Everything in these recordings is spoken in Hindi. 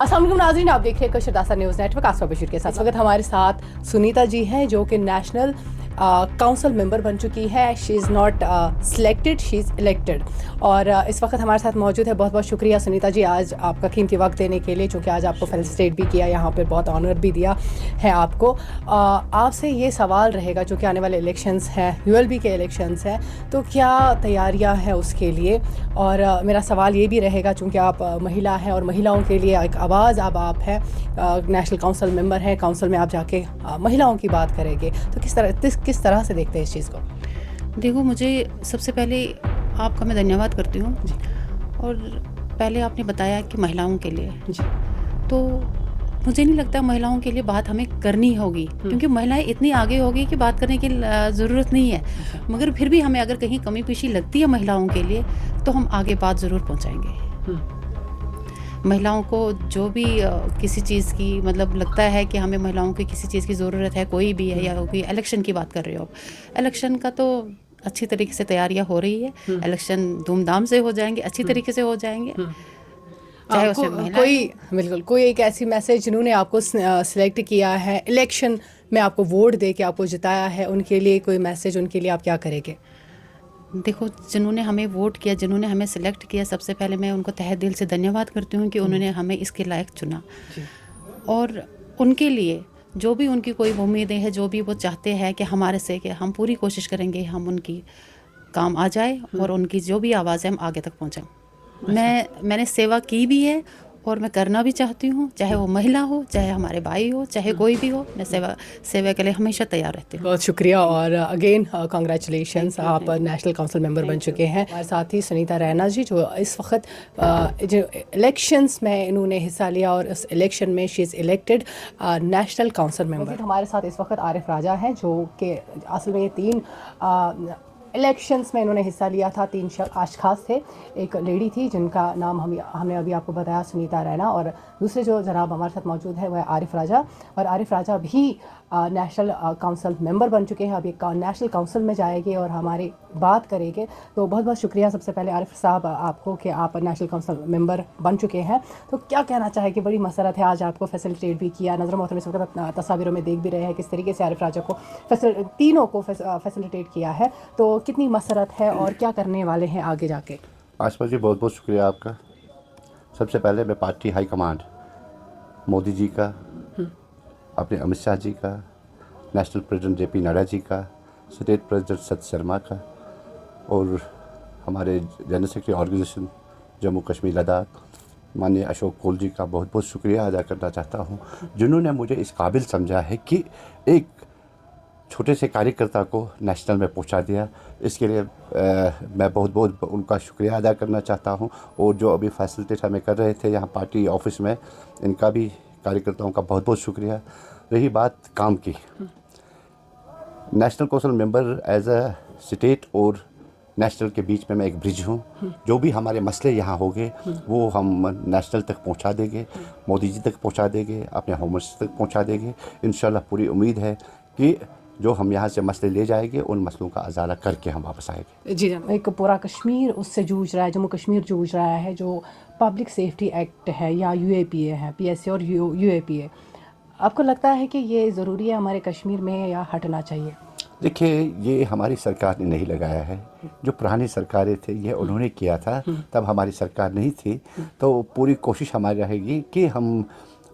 अस्सलाम वालेकुम नाज़रीन, आप देख रहे हैं कशरदासा न्यूज़ नेटवर्क। आसमा बशीर के साथ इस वक्त हमारे साथ सुनीता जी हैं जो कि नेशनल काउंसिल मेंबर बन चुकी है। She is not selected, she is elected. और इस वक्त हमारे साथ मौजूद है। बहुत बहुत शुक्रिया सुनीता जी आज आपका कीमती वक्त देने के लिए, चूँकि आज आपको फेलिसिटेट भी किया, यहाँ पर बहुत ऑनर भी दिया है आपको। आपसे ये सवाल रहेगा, चूँकि आने वाले इलेक्शंस हैं, ULB के इलेक्शंस हैं, तो क्या तैयारियाँ हैं उसके लिए। और मेरा सवाल ये भी रहेगा, चूँकि आप महिला हैं और महिलाओं के लिए एक आवाज़ अब आप हैं, नेशनल काउंसिल मेंबर हैं, काउंसिल में आप जाके महिलाओं की बात करेंगे, तो किस तरह से देखते हैं इस चीज़ को? देखो, मुझे सबसे पहले आपका मैं धन्यवाद करती हूँ। और पहले आपने बताया कि महिलाओं के लिए जी। तो मुझे नहीं लगता महिलाओं के लिए बात हमें करनी होगी, क्योंकि महिलाएं इतनी आगे हो गई कि बात करने की ज़रूरत नहीं है। मगर फिर भी हमें अगर कहीं कमी पेशी लगती है महिलाओं के लिए, तो हम आगे बात ज़रूर पहुँचाएंगे। महिलाओं को जो भी किसी चीज़ की मतलब लगता है कि हमें महिलाओं की किसी चीज़ की ज़रूरत है, कोई भी है, या कोई इलेक्शन की बात कर रहे हो, इलेक्शन का तो अच्छी तरीके से तैयारियां हो रही है। इलेक्शन धूमधाम से हो जाएंगे, अच्छी तरीके से हो जाएंगे, चाहे उसमें महिलाएं हों। बिल्कुल कोई एक ऐसी मैसेज जिन्होंने आपको सिलेक्ट किया है, इलेक्शन में आपको वोट दे के आपको जिताया है, उनके लिए कोई मैसेज, उनके लिए आप क्या करेंगे? देखो, जिन्होंने हमें वोट किया, जिन्होंने हमें सिलेक्ट किया, सबसे पहले मैं उनको तहे दिल से धन्यवाद करती हूँ कि उन्होंने हमें इसके लायक चुना। और उनके लिए जो भी उनकी कोई उम्मीदें हैं, जो भी वो चाहते हैं कि हमारे से, कि हम पूरी कोशिश करेंगे हम उनकी काम आ जाए और उनकी जो भी आवाज़ है हम आगे तक पहुँचाएं। मैंने सेवा की भी है और मैं करना भी चाहती हूँ, चाहे वो महिला हो, चाहे हमारे भाई हो, चाहे कोई भी हो, मैं सेवा के लिए हमेशा तैयार रहती हूँ। बहुत शुक्रिया और अगेन कांग्रेचुलेशंस, आप नेशनल काउंसिल मेंबर बन चुके हैं। हमारे साथ ही सुनीता रैना जी, जो इस वक्त जो इलेक्शंस में इन्होंने हिस्सा लिया और इस इलेक्शन में she is elected national council member. हमारे साथ इस वक्त आरिफ राजा हैं, जो कि असल में ये 3 इलेक्शंस में इन्होंने हिस्सा लिया था। 3 आशखास थे। एक लेडी थी जिनका नाम हमने अभी आपको बताया, सुनीता रैना, और दूसरे जो जनाब हमारे साथ मौजूद है वह आरिफ राजा। और आरिफ राजा भी नेशनल काउंसिल मेंबर बन चुके हैं, अभी नेशनल काउंसिल में जाएंगे और हमारी बात करेंगे। तो बहुत बहुत शुक्रिया सबसे पहले आरिफ साहब आपको कि आप नेशनल काउंसिल मेंबर बन चुके हैं। तो क्या कहना चाहे कि बड़ी मसरत है, आज आपको फैसिलिटेट भी किया, नज़र मोहतरम इस वक्त तस्वीरों में देख भी रहे हैं किस तरीके से आरिफ राजा को तीनों को फैसिलिटेट किया है। तो कितनी मसरत है और क्या करने वाले हैं आगे जाके? आसमा जी, बहुत बहुत शुक्रिया आपका। सबसे पहले मैं party high command Modi ji का, अपने अमित शाह जी का, national president JP Nadda ji का, स्टेट प्रेसिडेंट सत शर्मा का, और हमारे general secretary organisation Jammu Kashmir Ladakh माननीय अशोक कोल जी का बहुत बहुत शुक्रिया अदा करना चाहता हूँ, जिन्होंने मुझे इस काबिल समझा है कि एक छोटे से कार्यकर्ता को नेशनल में पहुंचा दिया। इसके लिए मैं बहुत बहुत उनका शुक्रिया अदा करना चाहता हूं। और जो अभी फैसिलिटेट हमें कर रहे थे यहाँ पार्टी ऑफिस में, इनका भी, कार्यकर्ताओं का बहुत बहुत शुक्रिया। रही बात काम की, national council member as a state और नेशनल के बीच में मैं एक ब्रिज हूँ। जो भी हमारे मसले यहाँ होंगे वो हम नेशनल तक पहुँचा देंगे, मोदी जी तक पहुँचा देंगे, अपने होम मिनिस्टर तक पहुँचा देंगे। इंशाल्लाह पूरी उम्मीद है कि जो हम यहाँ से मसले ले जाएंगे उन मसलों का अजाला करके हम वापस आएंगे। जी जनाब, एक पूरा कश्मीर उससे जूझ रहा है, जम्मू कश्मीर जूझ रहा है, जो पब्लिक सेफ्टी एक्ट है या UAPA है, PSA और UAPA, आपको लगता है कि ये ज़रूरी है हमारे कश्मीर में या हटना चाहिए? देखिए, ये हमारी सरकार ने नहीं लगाया है, जो पुरानी सरकारें थे ये उन्होंने किया था, तब हमारी सरकार नहीं थी। तो पूरी कोशिश हमारी रहेगी कि हम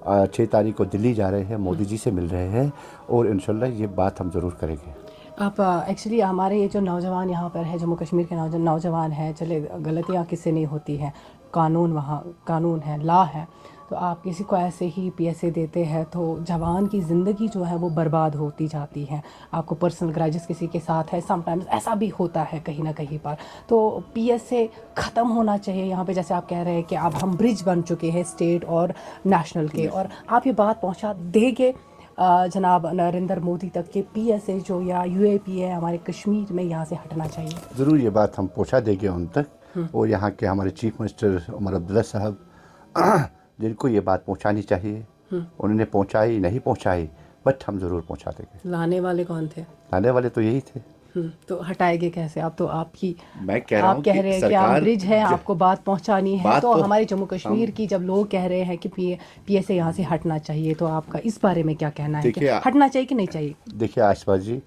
6 तारीख को दिल्ली जा रहे हैं, मोदी जी से मिल रहे हैं, और इंशाल्लाह ये बात हम ज़रूर करेंगे। आप एक्चुअली हमारे ये जो नौजवान यहाँ पर है, जम्मू कश्मीर के नौजवान हैं, चले गलतियाँ किससे नहीं होती हैं, कानून वहाँ कानून है, लॉ है। तो आप किसी को ऐसे ही PSA देते हैं तो जवान की ज़िंदगी जो है वो बर्बाद होती जाती है। आपको पर्सनल ग्रजेस किसी के साथ है, समटाइम्स ऐसा भी होता है कहीं ना कहीं पर। तो PSA ख़त्म होना चाहिए यहाँ पे। जैसे आप कह रहे हैं कि अब हम ब्रिज बन चुके हैं स्टेट और नेशनल के, और आप ये बात पहुँचा देंगे जनाब नरेंद्र मोदी तक के PSA जो या UAPA हमारे कश्मीर में यहाँ से हटना चाहिए? ज़रूर ये बात हम पहुँचा देंगे उन तक। और यहाँ के हमारे चीफ मिनिस्टर उमर अब्दुल्ला साहब, जिनको ये बात पहुँचानी चाहिए, उन्होंने पहुँचाई नहीं पहुँचाई, बट हम ज़रूर पहुँचा देंगे। लाने वाले कौन थे? लाने वाले तो यही थे। तो हटाएंगे कैसे आप? तो आपकी मैं कह रहा आप हूँ कह कि रहे हैं कि आप सरकार ब्रिज है, जो- आपको बात पहुंचानी है, बात तो तो हमारे जम्मू कश्मीर की जब लोग कह रहे हैं कि पीएसए यहाँ से हटना चाहिए, तो आपका इस बारे में क्या कहना है कि देखिए हटना चाहिए कि नहीं चाहिए? देखिए आशा जी,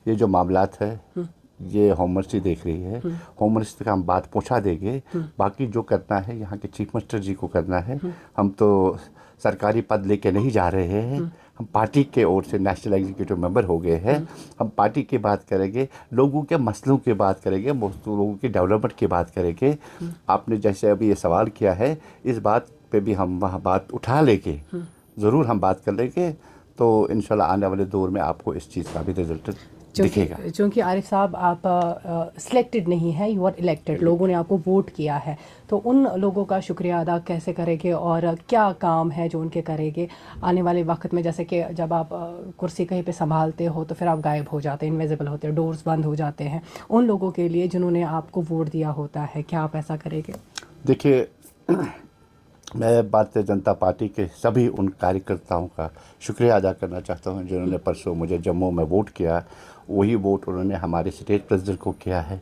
ये जो मामलात है ये होम मिनिस्ट्री देख रही है। होम मिनिस्ट्री का हम बात पहुंचा देंगे। बाकी जो करना है यहाँ के चीफ मिनिस्टर जी को करना है। हम तो सरकारी पद लेके नहीं जा रहे हैं। हम पार्टी के ओर से नेशनल एग्जीक्यूटिव मेंबर हो गए हैं। हम पार्टी की बात करेंगे, लोगों के मसलों की बात करेंगे, लोगों की डेवलपमेंट की बात करेंगे। आपने जैसे अभी ये सवाल किया है, इस बात पे भी हम वहाँ बात उठा लेंगे, ज़रूर हम बात कर लेंगे। तो इंशाल्लाह आने वाले दौर में आपको इस चीज़ का भी रिजल्ट दिखेगा। क्योंकि आरिफ साहब आप सिलेक्टेड नहीं है, यू आर इलेक्टेड, लोगों ने आपको वोट किया है, तो उन लोगों का शुक्रिया अदा कैसे करेंगे और क्या काम है जो उनके करेंगे आने वाले वक्त में? जैसे कि जब आप कुर्सी कहीं पे संभालते हो तो फिर आप गायब हो जाते हैं, इनविजिबल होते हैं, डोर्स बंद हो जाते हैं। उन लोगों के लिए जिन्होंने आपको वोट दिया होता है, क्या आप ऐसा करेंगे? देखिए, मैं भारतीय जनता पार्टी के सभी उन कार्यकर्ताओं का शुक्रिया अदा करना चाहता हूं जिन्होंने परसों मुझे जम्मू में वोट किया। वही वोट उन्होंने हमारे स्टेट प्रेसिडेंट को किया है,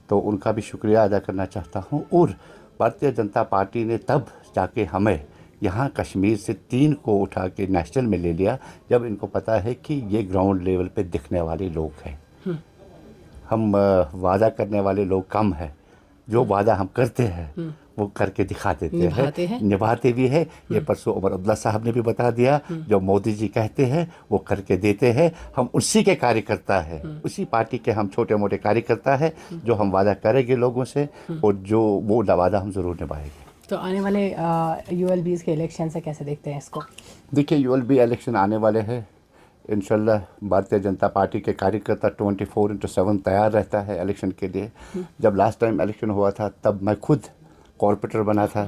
तो उनका भी शुक्रिया अदा करना चाहता हूं। और भारतीय जनता पार्टी ने तब जाके हमें यहाँ कश्मीर से 3 को उठा के नेशनल में ले लिया, जब इनको पता है कि ये ग्राउंड लेवल पे दिखने वाले लोग हैं। हम वादा करने वाले लोग कम हैं, जो वादा हम करते हैं वो करके दिखा देते हैं, निभाते भी है। ये परसों उमर अब्दुल्ला साहब ने भी बता दिया, जो मोदी जी कहते हैं वो करके देते हैं। हम उसी के कार्यकर्ता हैं, उसी पार्टी के हम छोटे मोटे कार्यकर्ता हैं, जो हम वादा करेंगे लोगों से और जो वो वादा हम ज़रूर निभाएंगे। तो आने वाले यूएलबीज के इलेक्शन से कैसे देखते हैं इसको? देखिए, यूएलबी इलेक्शन आने वाले हैं। इंशाल्लाह भारतीय जनता पार्टी के कार्यकर्ता 24/7 तैयार रहता है इलेक्शन के लिए। जब लास्ट टाइम इलेक्शन हुआ था तब मैं खुद कॉर्पोरेटर बना था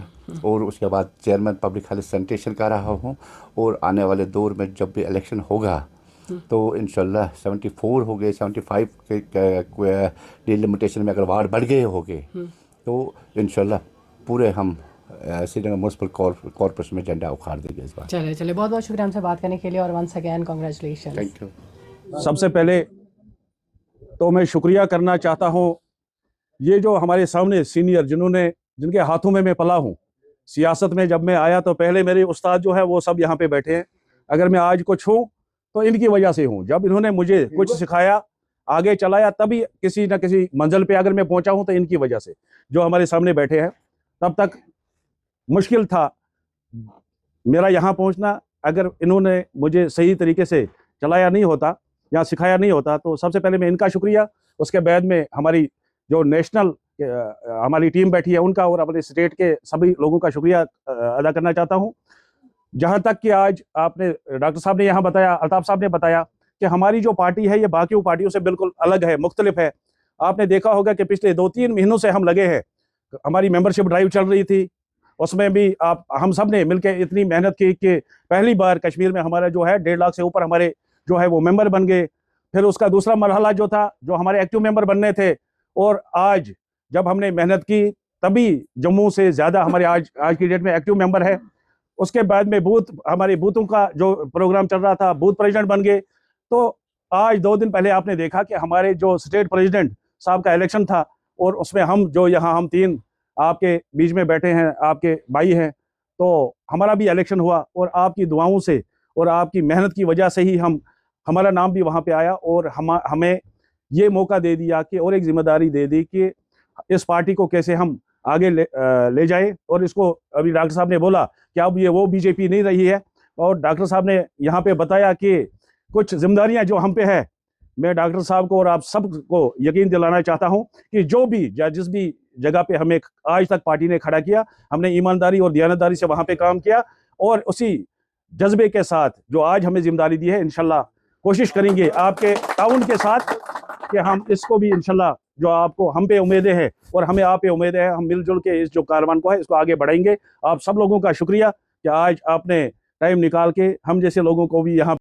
और उसके बाद चेयरमैन पब्लिक हेल्थ सैनिटेशन का रहा हूँ। और आने वाले दौर में जब भी इलेक्शन होगा तो इंशाल्लाह 74 हो गए, 75 के डिलिमिटेशन में अगर वार्ड बढ़ गए होंगे तो इंशाल्लाह पूरे हम श्रीनगर म्यूनसिपल कॉर्पोरेशन में झंडा उखाड़ देंगे इस बार। चले बहुत बहुत शुक्रिया हमसे बात करने के लिए और once again congratulation. Thank you. सबसे पहले तो मैं शुक्रिया करना चाहता हूँ ये जो हमारे सामने सीनियर जिनके हाथों में मैं पला हूँ। सियासत में जब मैं आया तो पहले मेरे उस्ताद जो है वो सब यहाँ पे बैठे हैं। अगर मैं आज कुछ हूँ तो इनकी वजह से हूँ। जब इन्होंने मुझे कुछ सिखाया, आगे चलाया, तभी किसी न किसी मंजिल पे अगर मैं पहुंचा हूँ तो इनकी वजह से। जो हमारे सामने बैठे हैं, तब तक मुश्किल था मेरा यहाँ पहुँचना। अगर इन्होंने मुझे सही तरीके से चलाया नहीं होता या सिखाया नहीं होता तो सबसे पहले मैं इनका शुक्रिया, उसके बाद में हमारी जो नेशनल हमारी टीम बैठी है उनका और अपने स्टेट के सभी लोगों का शुक्रिया अदा करना चाहता हूं। जहां तक कि आज आपने डॉक्टर साहब ने यहाँ बताया, अल्ताफ साहब ने बताया कि हमारी जो पार्टी है ये बाकी पार्टियों से बिल्कुल अलग है, मुख्तलिफ है। आपने देखा होगा कि पिछले 2-3 महीनों से हम लगे हैं। हमारी मेंबरशिप ड्राइव चल रही थी, उसमें भी हम सब ने मिलकर इतनी मेहनत की कि पहली बार कश्मीर में हमारा जो है 1.5 लाख से ऊपर हमारे जो है वो मेंबर बन गए। फिर उसका दूसरा मरहला जो था, जो हमारे एक्टिव मेंबर बनने थे, और आज जब हमने मेहनत की तभी जम्मू से ज़्यादा हमारे आज की डेट में एक्टिव मेंबर है। उसके बाद में हमारे बूथों का जो प्रोग्राम चल रहा था, बूथ प्रेसिडेंट बन गए। तो आज 2 दिन पहले आपने देखा कि हमारे जो स्टेट प्रेसिडेंट साहब का इलेक्शन था और उसमें हम 3 आपके बीच में बैठे हैं, आपके भाई हैं, तो हमारा भी इलेक्शन हुआ और आपकी दुआओं से और आपकी मेहनत की वजह से ही हमारा नाम भी वहाँ पे आया और हमें ये मौका दे दिया कि और एक जिम्मेदारी दे दी कि इस पार्टी को कैसे हम आगे ले जाएं। और इसको अभी डॉक्टर साहब ने बोला कि अब ये वो बीजेपी नहीं रही है, और डॉक्टर साहब ने यहाँ पे बताया कि कुछ जिम्मेदारियां जो हम पे है। मैं डॉक्टर साहब को और आप सबको यकीन दिलाना चाहता हूँ कि जिस भी जगह पे हमें आज तक पार्टी ने खड़ा किया, हमने ईमानदारी और दयानतदारी से वहाँ पे काम किया और उसी जज्बे के साथ जो आज हमें जिम्मेदारी दी है, इंशाल्लाह कोशिश करेंगे आपके ताउन के साथ कि हम इसको भी इंशाल्लाह, जो आपको हम पे उम्मीदें हैं और हमें आप पे उम्मीदें हैं, हम मिलजुल के इस जो कारवान को है इसको आगे बढ़ाएंगे। आप सब लोगों का शुक्रिया कि आज आपने टाइम निकाल के हम जैसे लोगों को भी यहाँ